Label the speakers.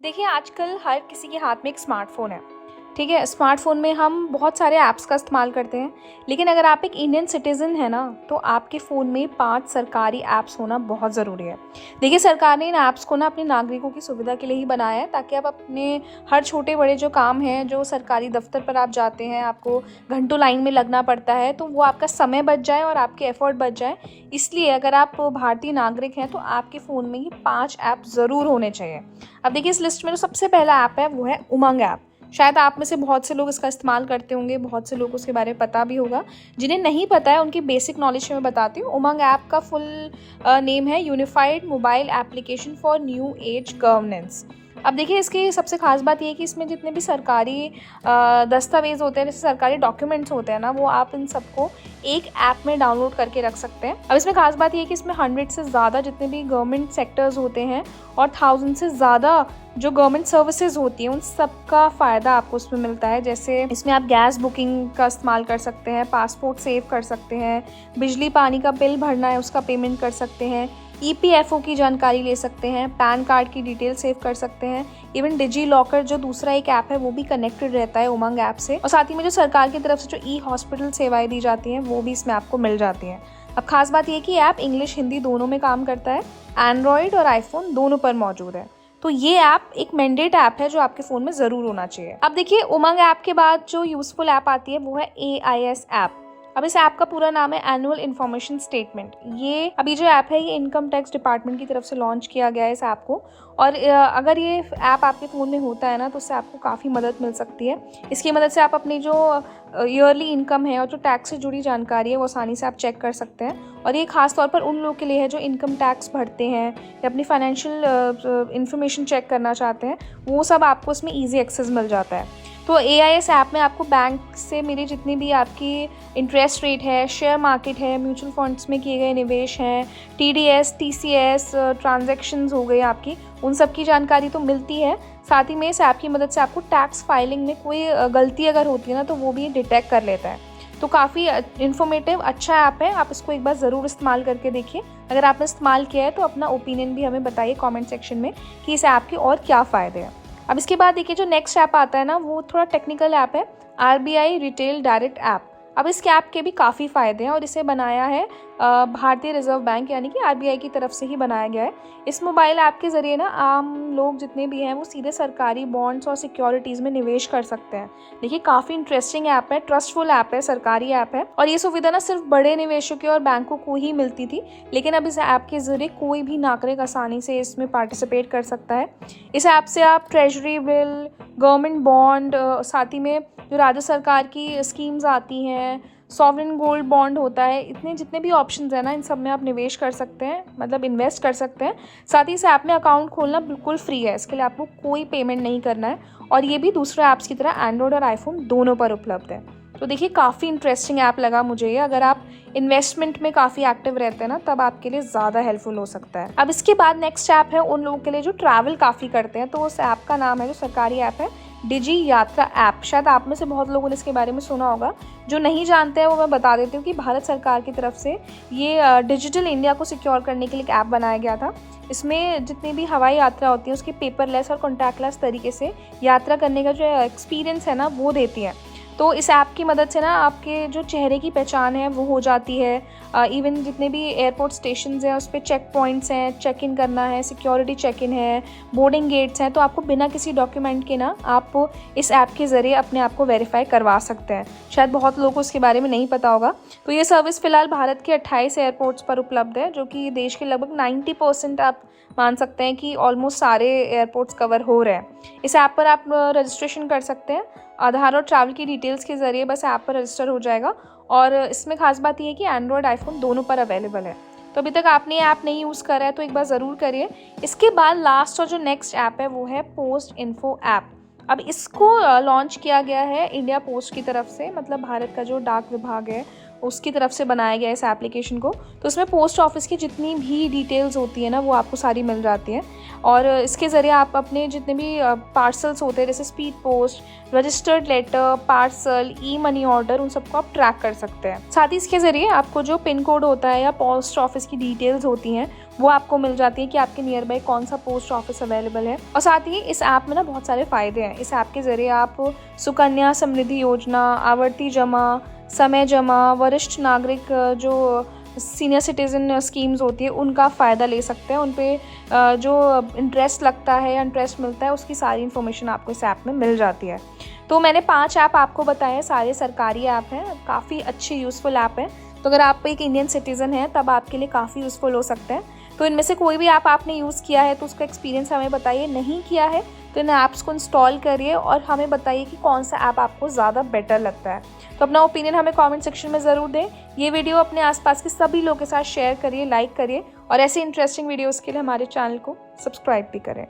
Speaker 1: देखिए, आजकल हर किसी के हाथ में एक स्मार्टफ़ोन है, ठीक है? स्मार्टफ़ोन में हम बहुत सारे ऐप्स का इस्तेमाल करते हैं, लेकिन अगर आप एक इंडियन सिटिज़न हैं ना, तो आपके फ़ोन में 5 सरकारी ऐप्स होना बहुत ज़रूरी है। देखिए, सरकार ने इन ऐप्स को ना अपने नागरिकों की सुविधा के लिए ही बनाया है, ताकि आप अपने हर छोटे-बड़े जो काम हैं, जो सरकारी दफ़्तर पर आप जाते हैं, आपको घंटों लाइन में लगना पड़ता है, तो वो आपका समय बच जाए और आपके एफ़र्ट बच जाए। इसलिए अगर आप भारतीय नागरिक हैं, तो आपके फ़ोन में ये 5 ऐप ज़रूर होने चाहिए। अब देखिए, इस लिस्ट में जो सबसे पहला ऐप है वो है उमंग ऐप। शायद आप में से बहुत से लोग इसका इस्तेमाल करते होंगे, बहुत से लोग उसके बारे में पता भी होगा। जिन्हें नहीं पता है उनकी बेसिक नॉलेज मैं बताती हूँ। उमंग ऐप का फुल नेम है unified mobile application for new age governance. अब देखिए, इसकी सबसे खास बात ये है कि इसमें जितने भी सरकारी दस्तावेज़ होते हैं, जैसे सरकारी डॉक्यूमेंट्स होते हैं ना, वो आप इन सबको एक ऐप में डाउनलोड करके रख सकते हैं। अब इसमें खास बात ये है कि इसमें 100 से ज़्यादा जितने भी गवर्नमेंट सेक्टर्स होते हैं और 1000 से ज़्यादा जो गवर्नमेंट सर्विसेज होती हैं, उन सब का फ़ायदा आपको उसमें मिलता है। जैसे इसमें आप गैस बुकिंग का इस्तेमाल कर सकते हैं, पासपोर्ट सेव कर सकते हैं, बिजली पानी का बिल भरना है उसका पेमेंट कर सकते हैं, ईपीएफओ की जानकारी ले सकते हैं, पैन कार्ड की डिटेल सेव कर सकते हैं। इवन डिजी लॉकर जो दूसरा एक ऐप है वो भी कनेक्टेड रहता है उमंग ऐप से। और साथ ही में जो सरकार की तरफ से जो ई हॉस्पिटल सेवाएं दी जाती हैं वो भी इसमें आपको मिल जाती हैं। अब खास बात ये कि ऐप इंग्लिश हिंदी दोनों में काम करता है, एंड्रॉयड और आईफोन दोनों पर मौजूद है। तो ये ऐप एक मैंडेट ऐप है जो आपके फ़ोन में ज़रूर होना चाहिए। अब देखिए, उमंग ऐप के बाद जो यूज़फुल ऐप आती है वो है AIS ऐप। अब इस ऐप का पूरा नाम है एनुअल इन्फॉर्मेशन स्टेटमेंट। ये अभी जो ऐप है ये इनकम टैक्स डिपार्टमेंट की तरफ से लॉन्च किया गया है इस ऐप को। और अगर ये ऐप आपके फ़ोन में होता है ना, तो उससे आपको काफ़ी मदद मिल सकती है। इसकी मदद से आप अपनी जो ईयरली इनकम है और जो टैक्स से जुड़ी जानकारी है वो आसानी से आप चेक कर सकते हैं। और ये खास तौर पर उन लोगों के लिए है जो इनकम टैक्स भरते हैं या अपनी फाइनेंशियल इन्फॉर्मेशन चेक करना चाहते हैं। वो सब आपको इसमें ईजी एक्सेस मिल जाता है। तो AIS ऐप में आपको बैंक से मिली जितनी भी आपकी इंटरेस्ट रेट है, शेयर मार्केट है, म्यूचुअल फंड्स में किए गए निवेश हैं, TDS, TCS ट्रांजैक्शंस हो गई आपकी, उन सब की जानकारी तो मिलती है। साथ ही में इस ऐप की मदद से आपको टैक्स फाइलिंग में कोई गलती अगर होती है ना, तो वो भी डिटेक्ट कर लेता है। तो काफ़ी इन्फॉर्मेटिव अच्छा ऐप है, आप इसको एक बार ज़रूर इस्तेमाल करके देखिए। अगर आपने इस्तेमाल किया है तो अपना ओपिनियन भी हमें बताइए कमेंट सेक्शन में कि इस ऐप के और क्या फ़ायदे हैं। अब इसके बाद देखिए, जो नेक्स्ट ऐप आता है ना, वो थोड़ा टेक्निकल ऐप है, RBI रिटेल डायरेक्ट ऐप। अब इस ऐप के भी काफ़ी फ़ायदे हैं और इसे बनाया है भारतीय रिजर्व बैंक यानी कि RBI की तरफ से ही बनाया गया है। इस मोबाइल ऐप के ज़रिए ना आम लोग जितने भी हैं वो सीधे सरकारी बॉन्ड्स और सिक्योरिटीज़ में निवेश कर सकते हैं। देखिए, काफ़ी इंटरेस्टिंग ऐप है, ट्रस्टफुल ऐप है, सरकारी ऐप है। और ये सुविधा ना सिर्फ बड़े निवेशकों और बैंकों को ही मिलती थी, लेकिन अब इस ऐप के ज़रिए कोई भी नागरिक आसानी से इसमें पार्टिसिपेट कर सकता है। इस ऐप से आप ट्रेजरी बिल, गवर्नमेंट बॉन्ड, साथ ही में जो राज्य सरकार की स्कीम्स आती हैं, सॉवरेन गोल्ड बॉन्ड होता है, इतने जितने भी ऑप्शंस हैं ना, इन सब में आप निवेश कर सकते हैं, मतलब इन्वेस्ट कर सकते हैं। साथ ही इस ऐप में अकाउंट खोलना बिल्कुल फ्री है, इसके लिए आपको कोई पेमेंट नहीं करना है। और ये भी दूसरे ऐप्स की तरह एंड्रॉयड और आईफोन दोनों पर उपलब्ध है। तो देखिए, काफ़ी इंटरेस्टिंग ऐप लगा मुझे ये। अगर आप इन्वेस्टमेंट में काफ़ी एक्टिव रहते हैं ना, तब आपके लिए ज़्यादा हेल्पफुल हो सकता है। अब इसके बाद नेक्स्ट ऐप है उन लोगों के लिए जो ट्रैवल काफ़ी करते हैं। तो उस ऐप का नाम है, जो सरकारी ऐप है, डिजी यात्रा ऐप। शायद आप में से बहुत लोगों ने इसके बारे में सुना होगा। जो नहीं जानते हैं वो मैं बता देती हूँ कि भारत सरकार की तरफ से ये डिजिटल इंडिया को सिक्योर करने के लिए एक ऐप बनाया गया था। इसमें जितनी भी हवाई यात्रा होती है उसकी पेपरलेस और कॉन्टैक्टलेस तरीके से यात्रा करने का जो एक्सपीरियंस है ना, वो देती है। तो इस ऐप की मदद से ना आपके जो चेहरे की पहचान है वो हो जाती है। इवन जितने भी एयरपोर्ट स्टेशंस हैं उस पर चेक पॉइंट्स हैं, चेक इन करना है, सिक्योरिटी चेक इन है, बोर्डिंग गेट्स हैं, तो आपको बिना किसी डॉक्यूमेंट के ना आप इस ऐप के ज़रिए अपने आप को वेरीफाई करवा सकते हैं। शायद बहुत लोगों को इसके बारे में नहीं पता होगा। तो ये सर्विस फ़िलहाल भारत के 28 एयरपोर्ट्स पर उपलब्ध है, जो कि देश के लगभग 90% आप मान सकते हैं कि ऑलमोस्ट सारे एयरपोर्ट्स कवर हो रहे हैं। इस ऐप पर आप रजिस्ट्रेशन कर सकते हैं, आधार और ट्रैवल की डिटेल्स के ज़रिए बस ऐप पर रजिस्टर हो जाएगा। और इसमें खास बात यह है कि एंड्रॉयड आईफोन दोनों पर अवेलेबल है। तो अभी तक आपने ये ऐप नहीं यूज़ करा है तो एक बार ज़रूर करिए। इसके बाद लास्ट और जो नेक्स्ट ऐप है वो है पोस्ट इन्फो ऐप। अब इसको लॉन्च किया गया है इंडिया पोस्ट की तरफ से, मतलब भारत का जो डाक विभाग है उसकी तरफ से बनाया गया है इस एप्लीकेशन को। तो इसमें पोस्ट ऑफिस की जितनी भी डिटेल्स होती है ना, वो आपको सारी मिल जाती हैं। और इसके ज़रिए आप अपने जितने भी पार्सल्स होते हैं, जैसे speed post, registered letter, parcel, e money order, उन सबको आप ट्रैक कर सकते हैं। साथ ही इसके ज़रिए आपको जो पिन कोड होता है या पोस्ट ऑफिस की डिटेल्स होती हैं वो आपको मिल जाती है कि आपके नियर बाई कौन सा पोस्ट ऑफिस अवेलेबल है। और साथ ही इस ऐप में ना बहुत सारे फ़ायदे हैं। इस ऐप के ज़रिए आप सुकन्या समृद्धि योजना, आवर्ती जमा, समय जमा, वरिष्ठ नागरिक जो सीनियर सिटीज़न स्कीम्स होती है उनका फ़ायदा ले सकते हैं। उन पे जो इंटरेस्ट लगता है या इंटरेस्ट मिलता है उसकी सारी इन्फॉर्मेशन आपको इस ऐप में मिल जाती है। तो मैंने 5 ऐप आपको बताए हैं, सारे सरकारी ऐप हैं, काफ़ी अच्छे यूज़फुल ऐप हैं। तो अगर आप एक इंडियन सिटीज़न हैं तब आपके लिए काफ़ी यूज़फुल हो सकते हैं। तो इनमें से कोई भी ऐप आपने यूज़ किया है तो उसका एक्सपीरियंस हमें बताइए। नहीं किया है तो इन ऐप्स को इंस्टॉल करिए और हमें बताइए कि कौन सा ऐप आपको ज़्यादा बेटर लगता है। तो अपना ओपिनियन हमें कमेंट सेक्शन में ज़रूर दें। ये वीडियो अपने आसपास के सभी लोगों के साथ शेयर करिए, लाइक करिए और ऐसे इंटरेस्टिंग वीडियोज़ के लिए हमारे चैनल को सब्सक्राइब भी करें।